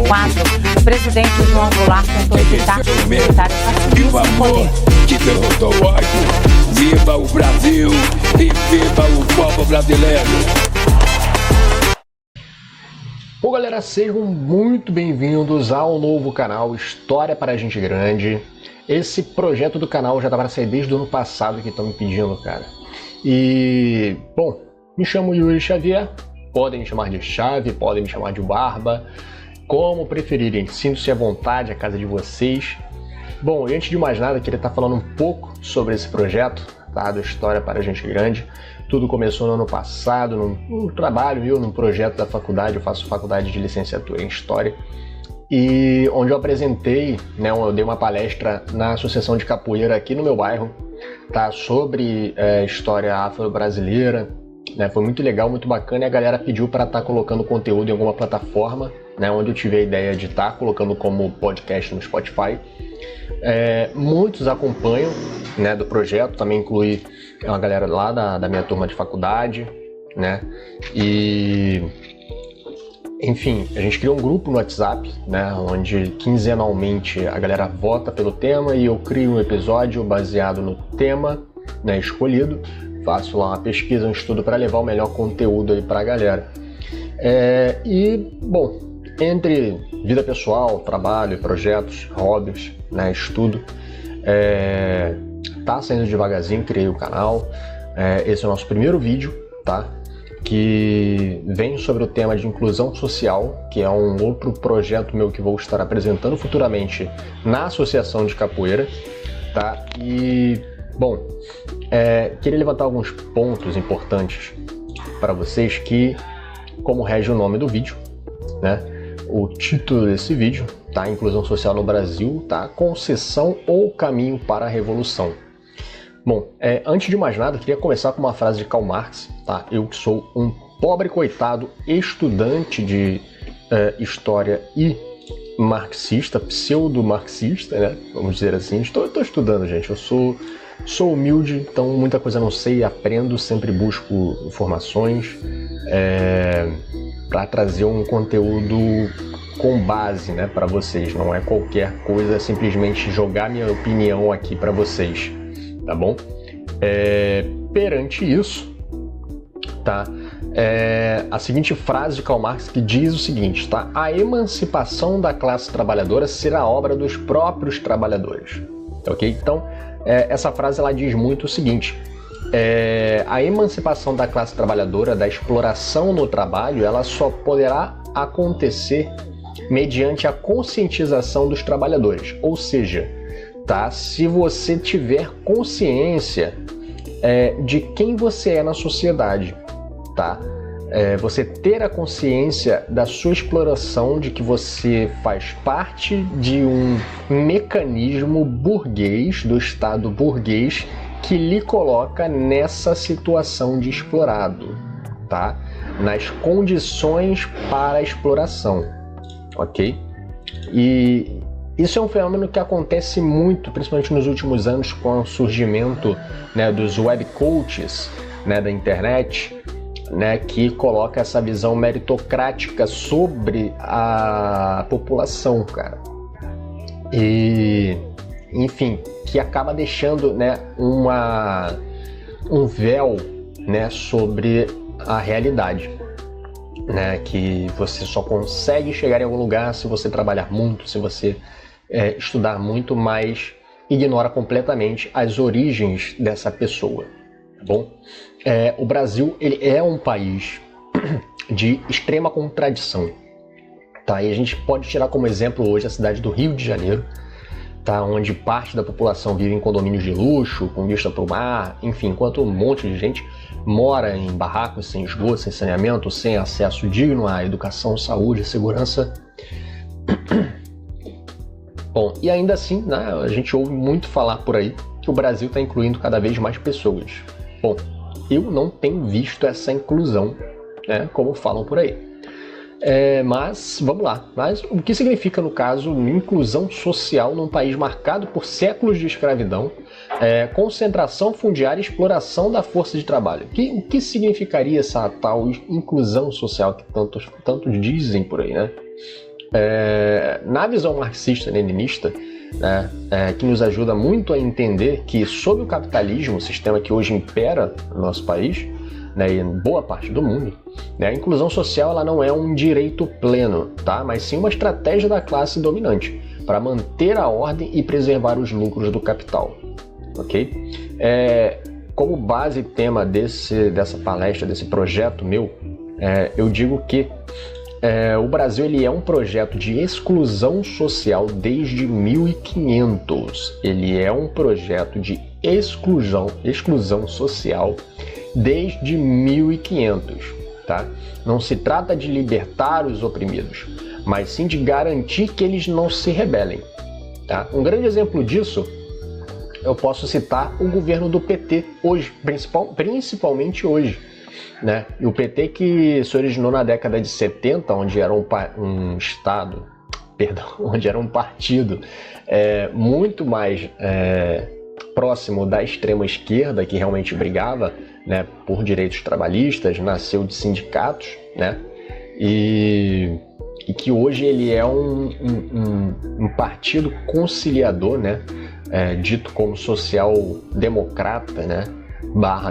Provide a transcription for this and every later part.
2004, o presidente João Goulart tentou evitar que os militares assumissem o poder. Que derrotou o ódio. Viva o Brasil e viva o povo brasileiro. Bom, galera, sejam muito bem-vindos ao novo canal História para Gente Grande. Esse projeto do canal já estava para sair desde o ano passado, que estão me pedindo, cara. E, bom, me chamo Yuri Xavier, podem me chamar de Chave, podem me chamar de Barba, como preferirem, sinto-se à vontade, a casa de vocês. Bom, e antes de mais nada, queria estar falando um pouco sobre esse projeto, tá, do História para Gente Grande. Tudo começou no ano passado, num trabalho, num projeto da faculdade. Eu faço faculdade de licenciatura em História, e onde eu apresentei, né, eu dei uma palestra na Associação de Capoeira aqui no meu bairro, tá, sobre história afro-brasileira, né. Foi muito legal, muito bacana, e a galera pediu para estar colocando conteúdo em alguma plataforma, né, onde eu tive a ideia de estar colocando como podcast no Spotify. Muitos acompanham, né, do projeto, também inclui uma galera lá da minha turma de faculdade, né, e enfim, a gente criou um grupo no WhatsApp, né, onde quinzenalmente a galera vota pelo tema e eu crio um episódio baseado no tema, né, escolhido, faço lá uma pesquisa, um estudo para levar o melhor conteúdo aí para a galera. E, bom, entre vida pessoal, trabalho, projetos, hobbies, né, estudo, tá saindo devagarzinho, criei o canal. Esse é o nosso primeiro vídeo, tá, que vem sobre o tema de inclusão social, que é um outro projeto meu que vou estar apresentando futuramente na Associação de Capoeira, tá? E, bom, queria levantar alguns pontos importantes para vocês que, como rege o nome do vídeo, né, o título desse vídeo, tá? Inclusão social no Brasil, tá? Concessão ou caminho para a revolução. Bom, antes de mais nada, queria começar com uma frase de Karl Marx, tá? Eu que sou um pobre coitado estudante de história e marxista, pseudo-marxista, né? Vamos dizer assim. Estou estudando, gente. Eu sou humilde, então muita coisa não sei, aprendo, sempre busco informações para trazer um conteúdo com base, né, para vocês. Não é qualquer coisa, simplesmente jogar minha opinião aqui para vocês, tá bom? Perante isso, tá, a seguinte frase de Karl Marx que diz o seguinte, tá? A emancipação da classe trabalhadora será obra dos próprios trabalhadores, ok? Então, essa frase ela diz muito o seguinte: a emancipação da classe trabalhadora, da exploração no trabalho, ela só poderá acontecer mediante a conscientização dos trabalhadores. Ou seja, tá, se você tiver consciência de quem você é na sociedade, tá? Você ter a consciência da sua exploração, de que você faz parte de um mecanismo burguês, do Estado burguês, que lhe coloca nessa situação de explorado, tá? Nas condições para a exploração, ok? E isso é um fenômeno que acontece muito, principalmente nos últimos anos, com o surgimento, né, dos web coaches, né, da internet, né, que coloca essa visão meritocrática sobre a população, cara. E, enfim, que acaba deixando, né, um véu, né, sobre a realidade, né, que você só consegue chegar em algum lugar se você trabalhar muito, se você estudar muito, mas ignora completamente as origens dessa pessoa, tá bom? O Brasil, ele é um país de extrema contradição, tá? E a gente pode tirar como exemplo hoje a cidade do Rio de Janeiro, tá? Onde parte da população vive em condomínios de luxo, com vista para o mar, enfim, enquanto um monte de gente mora em barracos sem esgoto, sem saneamento, sem acesso digno à educação, saúde, segurança. Bom, e ainda assim, né, a gente ouve muito falar por aí que o Brasil está incluindo cada vez mais pessoas. Bom, eu não tenho visto essa inclusão, né, como falam por aí. Mas, vamos lá. Mas o que significa, no caso, inclusão social num país marcado por séculos de escravidão, concentração fundiária e exploração da força de trabalho? O que significaria essa tal inclusão social que tantos dizem por aí, né? Na visão marxista-leninista, né, que nos ajuda muito a entender que, sob o capitalismo, o sistema que hoje impera no nosso país, né, e em boa parte do mundo, né, a inclusão social ela não é um direito pleno, tá? Mas sim uma estratégia da classe dominante para manter a ordem e preservar os lucros do capital. Ok? Como base tema dessa palestra, desse projeto meu, eu digo que o Brasil ele é um projeto de exclusão social desde 1500. Ele é um projeto de exclusão social desde 1500, tá? Não se trata de libertar os oprimidos, mas sim de garantir que eles não se rebelem, tá? Um grande exemplo disso, eu posso citar o governo do PT hoje, principalmente hoje, né? E o PT que se originou na década de 70, onde era onde era um partido muito mais próximo da extrema esquerda, que realmente brigava, né, por direitos trabalhistas, nasceu de sindicatos, né? E que hoje ele é um partido conciliador, né? Dito como social-democrata, né?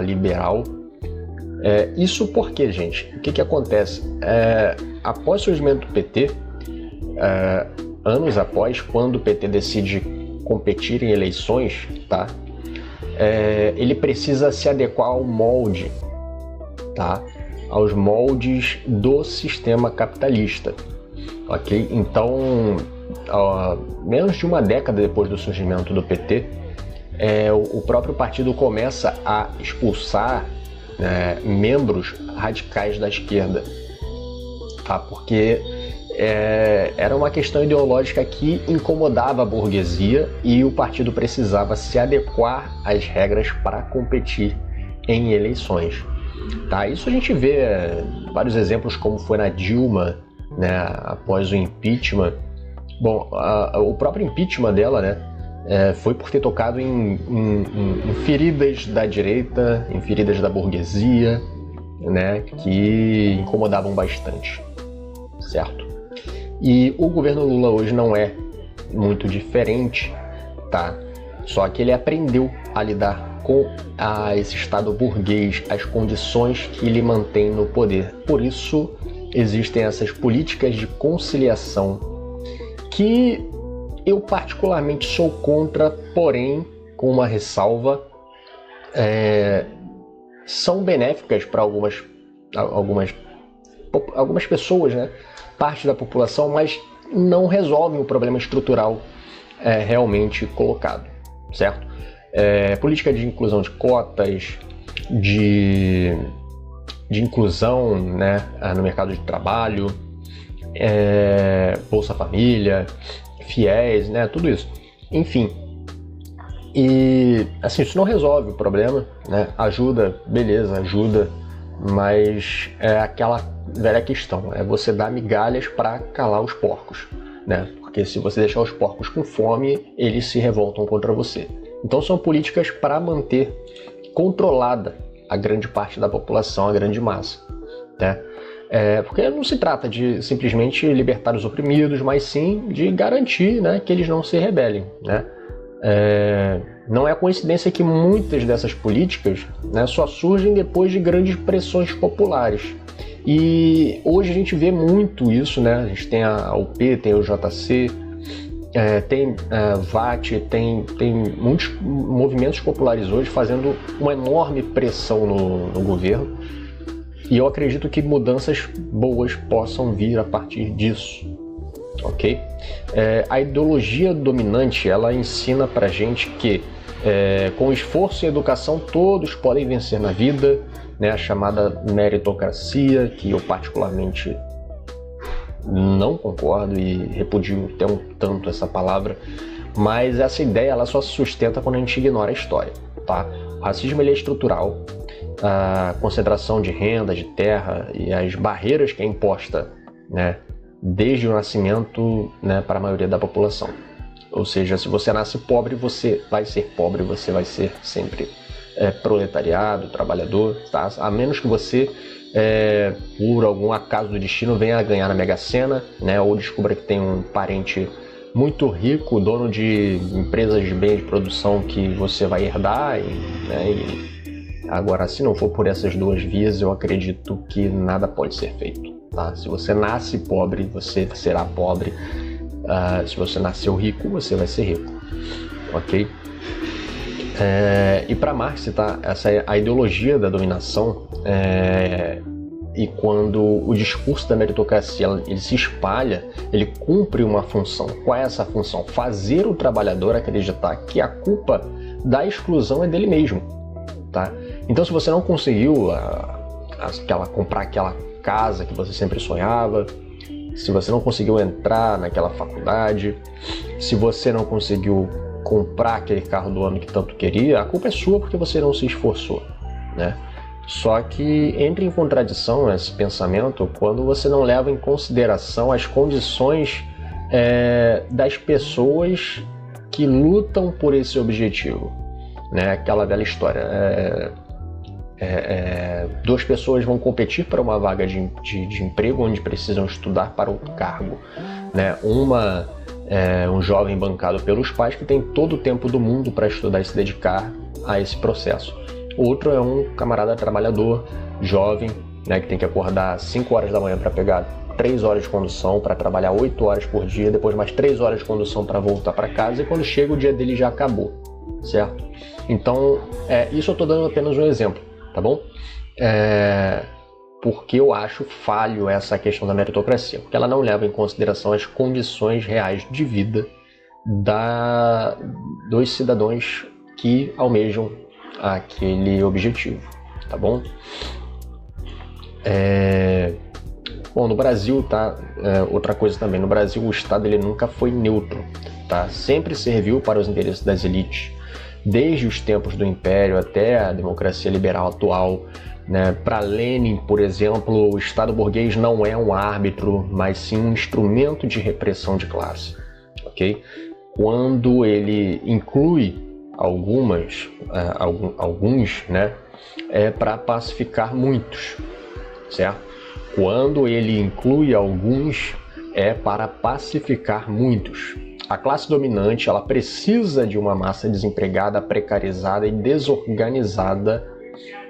/liberal. Isso porque, gente, o que acontece? Após o surgimento do PT, anos após, quando o PT decide competir em eleições, tá? Ele precisa se adequar ao molde, tá? Aos moldes do sistema capitalista, ok? Então, menos de uma década depois do surgimento do PT, o próprio partido começa a expulsar membros radicais da esquerda, tá? Porque era uma questão ideológica que incomodava a burguesia e o partido precisava se adequar às regras para competir em eleições, tá? Isso a gente vê vários exemplos, como foi na Dilma, né, após o impeachment. Bom, o próprio impeachment dela, né, foi por ter tocado em feridas da direita, em feridas da burguesia, né, que incomodavam bastante, certo? E o governo Lula hoje não é muito diferente, tá? Só que ele aprendeu a lidar com esse estado burguês, as condições que ele mantém no poder. Por isso existem essas políticas de conciliação que eu particularmente sou contra, porém, com uma ressalva, são benéficas para algumas pessoas, né? Parte da população, mas não resolvem o problema estrutural realmente colocado, certo? Política de inclusão de cotas, de inclusão, né, no mercado de trabalho, Bolsa Família, FIES, né, tudo isso. Enfim, e assim, isso não resolve o problema, né? Ajuda, beleza, ajuda, mas é aquela velha questão, você dar migalhas para calar os porcos, né? Porque se você deixar os porcos com fome, eles se revoltam contra você. Então são políticas para manter controlada a grande parte da população, a grande massa, né? Porque não se trata de simplesmente libertar os oprimidos, mas sim de garantir, né, que eles não se rebelem, né? Não é coincidência que muitas dessas políticas, né, só surgem depois de grandes pressões populares. E hoje a gente vê muito isso, né? A gente tem a UP, tem o JC, tem VAT, tem muitos movimentos populares hoje fazendo uma enorme pressão no governo. E eu acredito que mudanças boas possam vir a partir disso, ok? A ideologia dominante, ela ensina pra gente que com esforço e educação todos podem vencer na vida, né? A chamada meritocracia, que eu particularmente não concordo e repudio até um tanto essa palavra, mas essa ideia ela só se sustenta quando a gente ignora a história, tá? O racismo ele é estrutural, a concentração de renda, de terra e as barreiras que é imposta, né, desde o nascimento, né, para a maioria da população. Ou seja, se você nasce pobre, você vai ser pobre, você vai ser sempre proletariado, trabalhador, tá? A menos que você, por algum acaso do destino, venha a ganhar na Mega Sena, né? Ou descubra que tem um parente muito rico, dono de empresas de bens de produção que você vai herdar, agora, se não for por essas duas vias, eu acredito que nada pode ser feito, tá? Se você nasce pobre, você será pobre. Se você nasceu rico, você vai ser rico, ok? E para Marx, tá? Essa é a ideologia da dominação, e quando o discurso da meritocracia ele se espalha, ele cumpre uma função. Qual é essa função? Fazer o trabalhador acreditar que a culpa da exclusão é dele mesmo, tá? Então, se você não conseguiu comprar aquela casa que você sempre sonhava, se você não conseguiu entrar naquela faculdade, se você não conseguiu comprar aquele carro do ano que tanto queria, a culpa é sua porque você não se esforçou, né? Só que entra em contradição esse pensamento quando você não leva em consideração as condições das pessoas que lutam por esse objetivo, né? Aquela velha história. Duas pessoas vão competir para uma vaga de emprego onde precisam estudar para um cargo, né? Uma é um jovem bancado pelos pais que tem todo o tempo do mundo para estudar e se dedicar a esse processo. Outro é um camarada trabalhador, jovem, né, que tem que acordar 5 horas da manhã para pegar 3 horas de condução, para trabalhar 8 horas por dia, depois mais 3 horas de condução para voltar para casa, e quando chega o dia dele já acabou, certo? Então, isso eu estou dando apenas um exemplo, tá bom? Porque eu acho falho essa questão da meritocracia, porque ela não leva em consideração as condições reais de vida dos cidadãos que almejam aquele objetivo, tá bom? Bom, no Brasil, tá? Outra coisa também, no Brasil o Estado ele nunca foi neutro, tá? Sempre serviu para os interesses das elites, desde os tempos do Império até a democracia liberal atual, né? Para Lenin, por exemplo, o Estado burguês não é um árbitro, mas sim um instrumento de repressão de classe, ok? Quando ele inclui alguns, né, para pacificar muitos, certo? Quando ele inclui alguns, é para pacificar muitos. A classe dominante, ela precisa de uma massa desempregada, precarizada e desorganizada,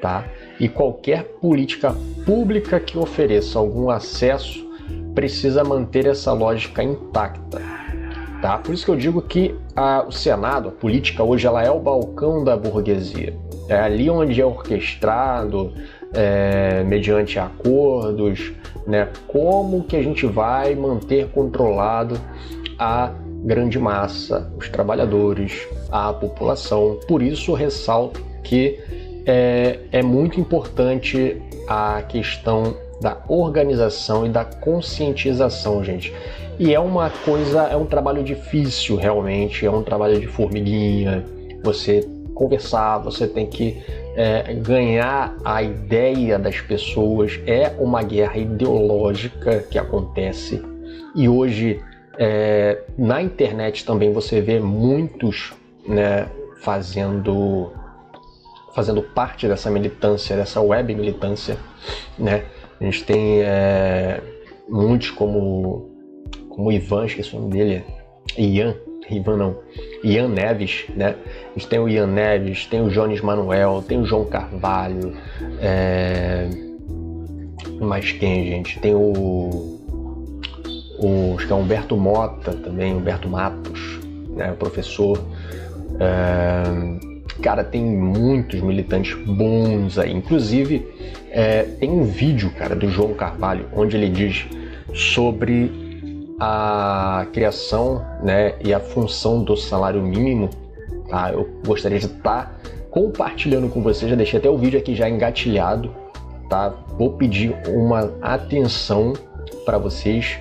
tá? E qualquer política pública que ofereça algum acesso precisa manter essa lógica intacta, tá? Por isso que eu digo que o Senado, a política hoje, ela é o balcão da burguesia. É ali onde é orquestrado, mediante acordos, né, como que a gente vai manter controlado a grande massa, os trabalhadores, a população. Por isso eu ressalto que é muito importante a questão da organização e da conscientização, gente. E é um trabalho difícil, realmente, é um trabalho de formiguinha. Você conversar, você tem que ganhar a ideia das pessoas. É uma guerra ideológica que acontece. E hoje, na internet também, você vê muitos, né, fazendo parte dessa militância, dessa web militância, né? A gente tem muitos como o Ivan, esqueci o nome dele, Ian Neves, né? A gente tem o Ian Neves, tem o Jones Manuel, tem o João Carvalho, mais quem, gente? Tem acho que é o Humberto Mota também, Humberto Matos, né? O professor. Cara, tem muitos militantes bons aí. Inclusive, tem um vídeo, cara, do João Carvalho, onde ele diz sobre a criação, né, e a função do salário mínimo, tá? Eu gostaria de estar compartilhando com vocês, já deixei até o vídeo aqui já engatilhado, tá? Vou pedir uma atenção para vocês,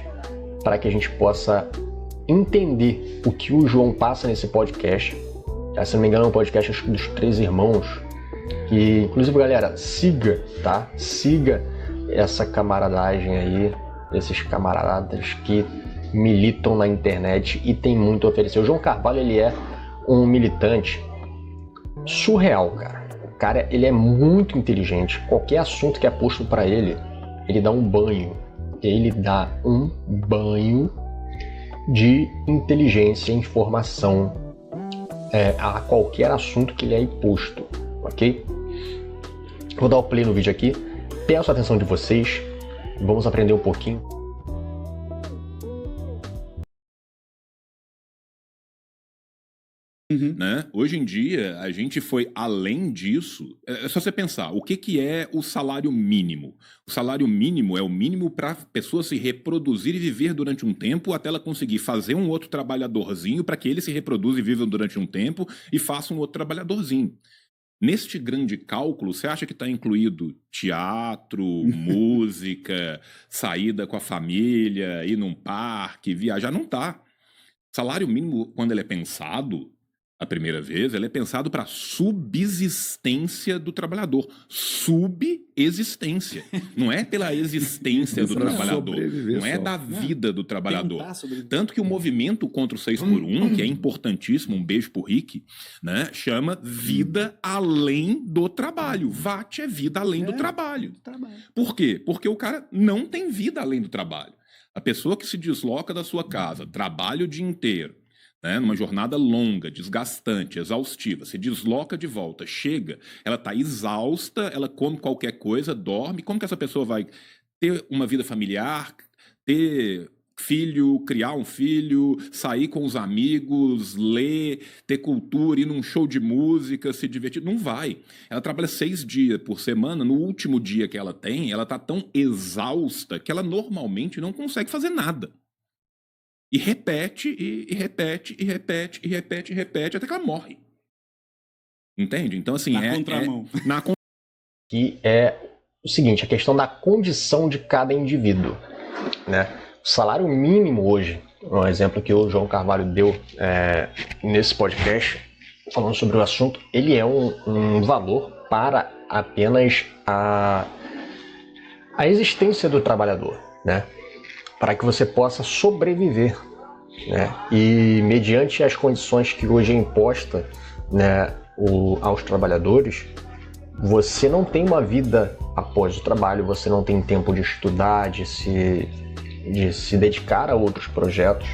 para que a gente possa entender o que o João passa nesse podcast. Se não me engano, é um podcast dos Três Irmãos, que, inclusive, galera, siga, tá? Siga essa camaradagem aí, esses camaradas que militam na internet e tem muito a oferecer. O João Carvalho, ele é um militante surreal, cara. cara, ele é muito inteligente. Qualquer assunto que é posto para ele, ele dá um banho. Ele dá um banho de inteligência e informação a qualquer assunto que ele é imposto, ok? Vou dar o play no vídeo aqui. Peço a atenção de vocês. Vamos aprender um pouquinho. Né? Hoje em dia, a gente foi além disso. É só você pensar, o que é o salário mínimo? O salário mínimo é o mínimo para a pessoa se reproduzir e viver durante um tempo até ela conseguir fazer um outro trabalhadorzinho para que ele se reproduza e viva durante um tempo e faça um outro trabalhadorzinho. Neste grande cálculo, você acha que está incluído teatro, música, saída com a família, ir num parque, viajar? Não está. Salário mínimo, quando ele é pensado a primeira vez, ele é pensado para subsistência do trabalhador. Subexistência. Não é pela existência do trabalhador. Não é da vida do trabalhador. Tanto que o movimento contra o 6x1, que é importantíssimo, um beijo pro Rick, né, chama vida além do trabalho. VAT é vida além do trabalho. Por quê? Porque o cara não tem vida além do trabalho. A pessoa que se desloca da sua casa, trabalha o dia inteiro, né, numa jornada longa, desgastante, exaustiva, se desloca de volta, chega, ela está exausta, ela come qualquer coisa, dorme. Como que essa pessoa vai ter uma vida familiar, ter filho, criar um filho, sair com os amigos, ler, ter cultura, ir num show de música, se divertir? Não vai. Ela trabalha 6 dias por semana, no último dia que ela tem, ela está tão exausta que ela normalmente não consegue fazer nada. E repete, e repete, e repete, e repete, e repete, até que ela morre. Entende? Então, assim, na contramão. Que é o seguinte, a questão da condição de cada indivíduo, né? O salário mínimo hoje, um exemplo que o João Carvalho deu nesse podcast, falando sobre o assunto, ele é um valor para apenas a existência do trabalhador, né? Para que você possa sobreviver, né? E mediante as condições que hoje é imposta, né, aos trabalhadores, você não tem uma vida após o trabalho, você não tem tempo de estudar, de se dedicar a outros projetos,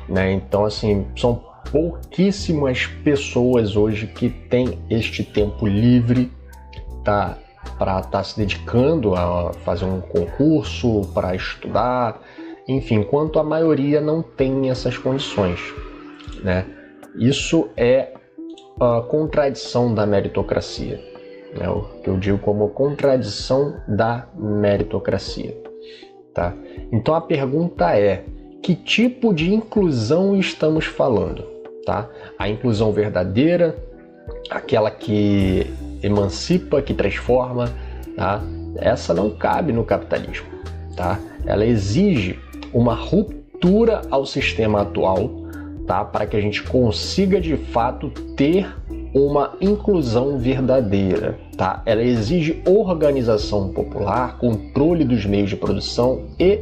né? Então, assim, são pouquíssimas pessoas hoje que têm este tempo livre, tá, para estar se dedicando a fazer um concurso, para estudar, enfim, enquanto a maioria não tem essas condições, né? Isso é a contradição da meritocracia, né? O que eu digo como contradição da meritocracia, tá? Então a pergunta é, que tipo de inclusão estamos falando, tá? A inclusão verdadeira, aquela que emancipa, que transforma, tá? Essa não cabe no capitalismo, tá? Ela exige uma ruptura ao sistema atual, tá? Para que a gente consiga de fato ter uma inclusão verdadeira, tá? Ela exige organização popular, controle dos meios de produção e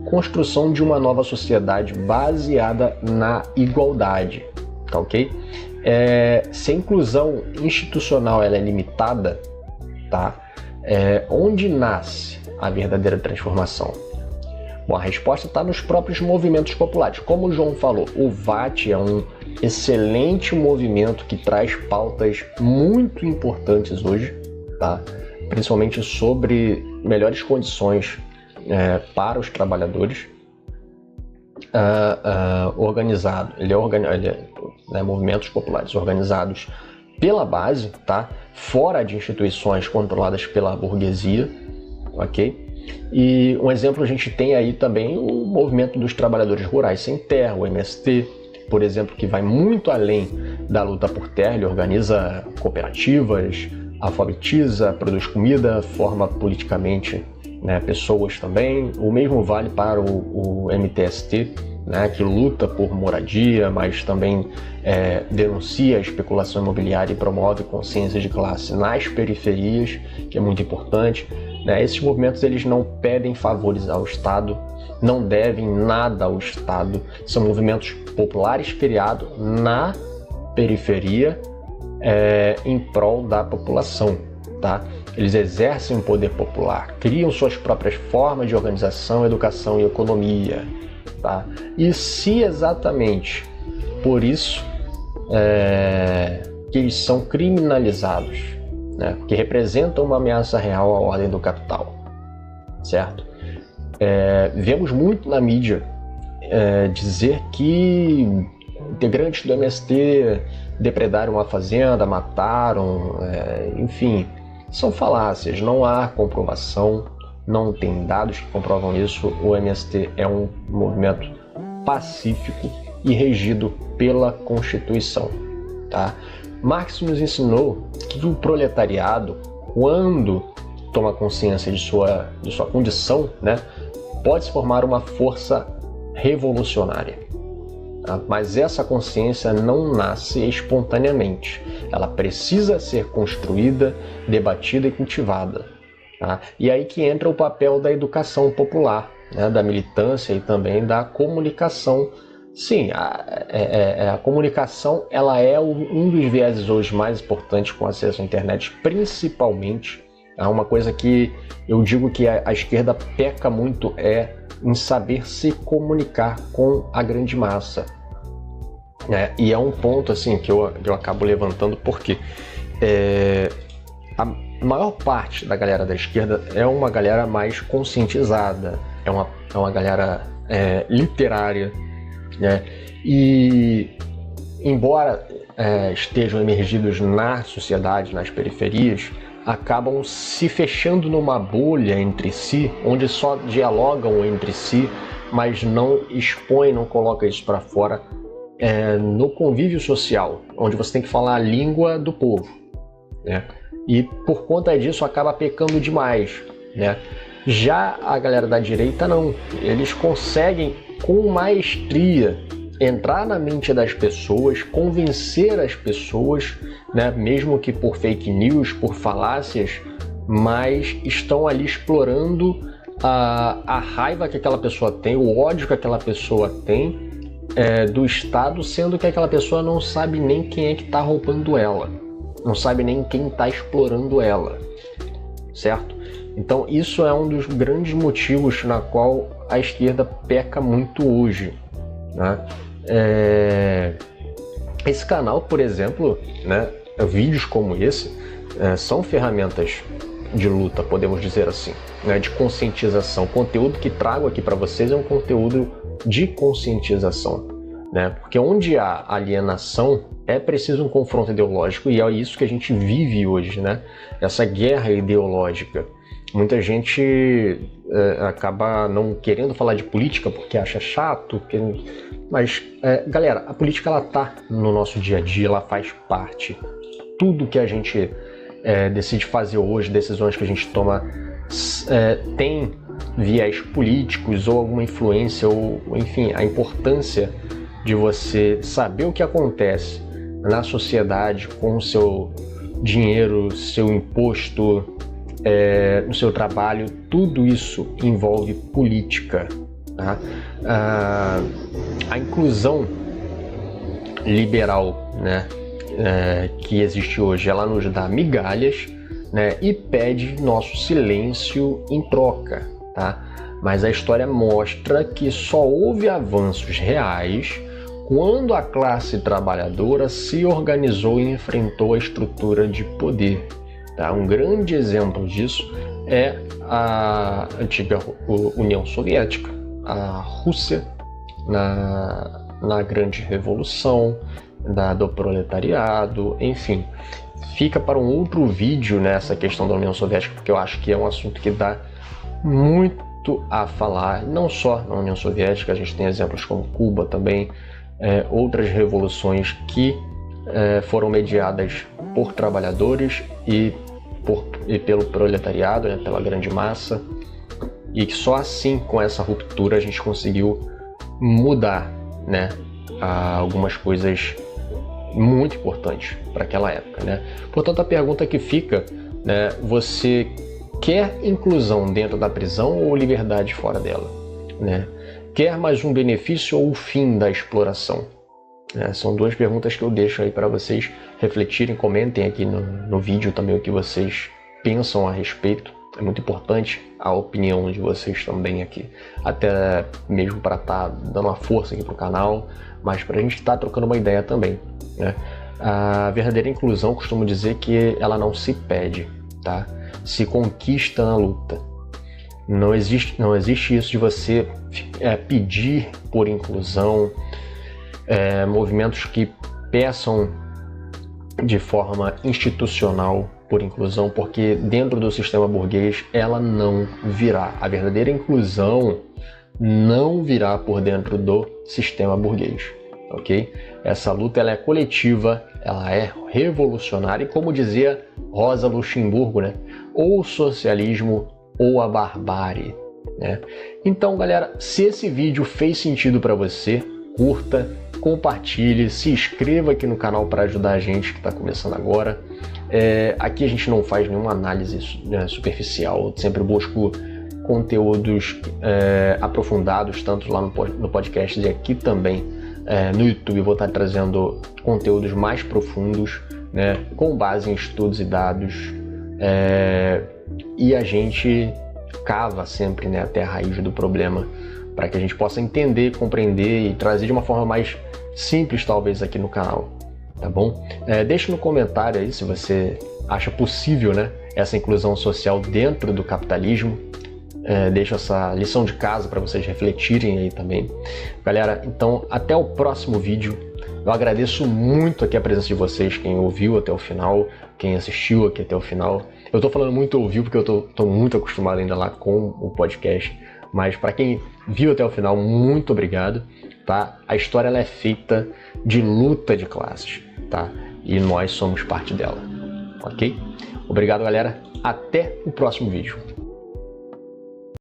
construção de uma nova sociedade baseada na igualdade, tá ok? Se a inclusão institucional ela é limitada, tá? Onde nasce a verdadeira transformação? Bom, a resposta está nos próprios movimentos populares. Como o João falou, o VAT é um excelente movimento que traz pautas muito importantes hoje, tá? Principalmente sobre melhores condições para os trabalhadores. Organizado, ele é movimentos populares organizados pela base, tá? Fora de instituições controladas pela burguesia, ok? E um exemplo a gente tem aí também o movimento dos trabalhadores rurais sem terra, o MST, por exemplo, que vai muito além da luta por terra. Ele organiza cooperativas, alfabetiza, produz comida, forma politicamente, né, pessoas também. O mesmo vale para o MTST, né, que luta por moradia, mas também denuncia a especulação imobiliária e promove consciência de classe nas periferias, que é muito importante, né? Esses movimentos eles não pedem favores ao Estado, não devem nada ao Estado, são movimentos populares criados na periferia em prol da população, tá? Eles exercem o poder popular, criam suas próprias formas de organização, educação e economia, tá? E se exatamente por isso que eles são criminalizados, né? Porque representam uma ameaça real à ordem do capital, certo? Vemos muito na mídia dizer que integrantes do MST depredaram uma fazenda, mataram, enfim, são falácias, não há comprovação, não tem dados que comprovam isso. O MST é um movimento pacífico e regido pela Constituição, tá? Marx nos ensinou que o proletariado, quando toma consciência de sua condição, né, pode se formar uma força revolucionária. Tá? Mas essa consciência não nasce espontaneamente. Ela precisa ser construída, debatida e cultivada. Tá? E aí que entra o papel da educação popular, né, da militância e também da comunicação. Sim, a comunicação ela é um dos vieses hoje mais importantes com acesso à internet, principalmente. Uma coisa que eu digo que a esquerda peca muito em saber se comunicar com a grande massa. E é um ponto assim, que eu acabo levantando porque a maior parte da galera da esquerda é uma galera mais conscientizada, é uma galera literária, né? E embora estejam emergidos na sociedade, nas periferias, acabam se fechando numa bolha entre si, onde só dialogam entre si, mas não expõem, não colocam isso para fora no convívio social, onde você tem que falar a língua do povo, né? E por conta disso acaba pecando demais, né? Já a galera da direita não, eles conseguem com maestria entrar na mente das pessoas, convencer as pessoas, né, mesmo que por fake news, por falácias, mas estão ali explorando a raiva que aquela pessoa tem, o ódio que aquela pessoa tem do Estado, sendo que aquela pessoa não sabe nem quem é que está roubando ela, não sabe nem quem está explorando ela, certo? Então isso é um dos grandes motivos na qual a esquerda peca muito hoje, né? Esse canal, por exemplo, né, vídeos como esse são ferramentas de luta, podemos dizer assim, né, de conscientização. O conteúdo que trago aqui para vocês é um conteúdo de conscientização, né? Porque onde há alienação é preciso um confronto ideológico, e é isso que a gente vive hoje, né? Essa guerra ideológica. Muita gente acaba não querendo falar de política porque acha chato, mas, galera, a política ela tá no nosso dia a dia, ela faz parte. Tudo que a gente decide fazer hoje, decisões que a gente toma, tem viés políticos ou alguma influência, ou enfim, a importância de você saber o que acontece na sociedade com o seu dinheiro, seu imposto, no seu trabalho, tudo isso envolve política. Tá? A inclusão liberal, né, que existe hoje, ela nos dá migalhas, né, e pede nosso silêncio em troca. Tá? Mas a história mostra que só houve avanços reais quando a classe trabalhadora se organizou e enfrentou a estrutura de poder. Tá? Um grande exemplo disso é a antiga União Soviética, a Rússia, na grande revolução do proletariado, enfim. Fica para um outro vídeo nessa questão da União Soviética, porque eu acho que é um assunto que dá muito a falar, não só na União Soviética, a gente tem exemplos como Cuba também, outras revoluções que foram mediadas por trabalhadores e pelo proletariado, né, pela grande massa, e que só assim, com essa ruptura, a gente conseguiu mudar, né, algumas coisas muito importantes para aquela época, né? Portanto, a pergunta que fica, né, você quer inclusão dentro da prisão ou liberdade fora dela, né? Quer mais um benefício ou o fim da exploração? São duas perguntas que eu deixo aí para vocês refletirem, comentem aqui no vídeo também o que vocês pensam a respeito. É muito importante a opinião de vocês também aqui, até mesmo para estar dando uma força aqui pro canal, mas para a gente estar trocando uma ideia também, né? A verdadeira inclusão, costumo dizer que ela não se pede, tá? Se conquista na luta. Não existe isso de você pedir por inclusão, movimentos que peçam de forma institucional por inclusão, porque dentro do sistema burguês ela não virá. A verdadeira inclusão não virá por dentro do sistema burguês, ok? Essa luta ela é coletiva, ela é revolucionária e, como dizia Rosa Luxemburgo, né? Ou o socialismo ou a barbárie, né? Então, galera, se esse vídeo fez sentido para você, curta, compartilhe, se inscreva aqui no canal para ajudar a gente que está começando agora. Aqui a gente não faz nenhuma análise superficial, sempre busco conteúdos aprofundados, tanto lá no podcast e aqui também no YouTube. Vou estar trazendo conteúdos mais profundos, né, com base em estudos e dados, e a gente cava sempre, né, até a raiz do problema, para que a gente possa entender, compreender e trazer de uma forma mais simples, talvez, aqui no canal, tá bom? Deixe no comentário aí se você acha possível, né, essa inclusão social dentro do capitalismo. Deixo essa lição de casa para vocês refletirem aí também. Galera, então até o próximo vídeo. Eu agradeço muito aqui a presença de vocês, quem ouviu até o final, quem assistiu aqui até o final. Eu tô falando muito ouviu porque eu tô muito acostumado ainda lá com o podcast, mas para quem viu até o final, muito obrigado, tá? A história ela é feita de luta de classes, tá? E nós somos parte dela, ok? Obrigado, galera. Até o próximo vídeo.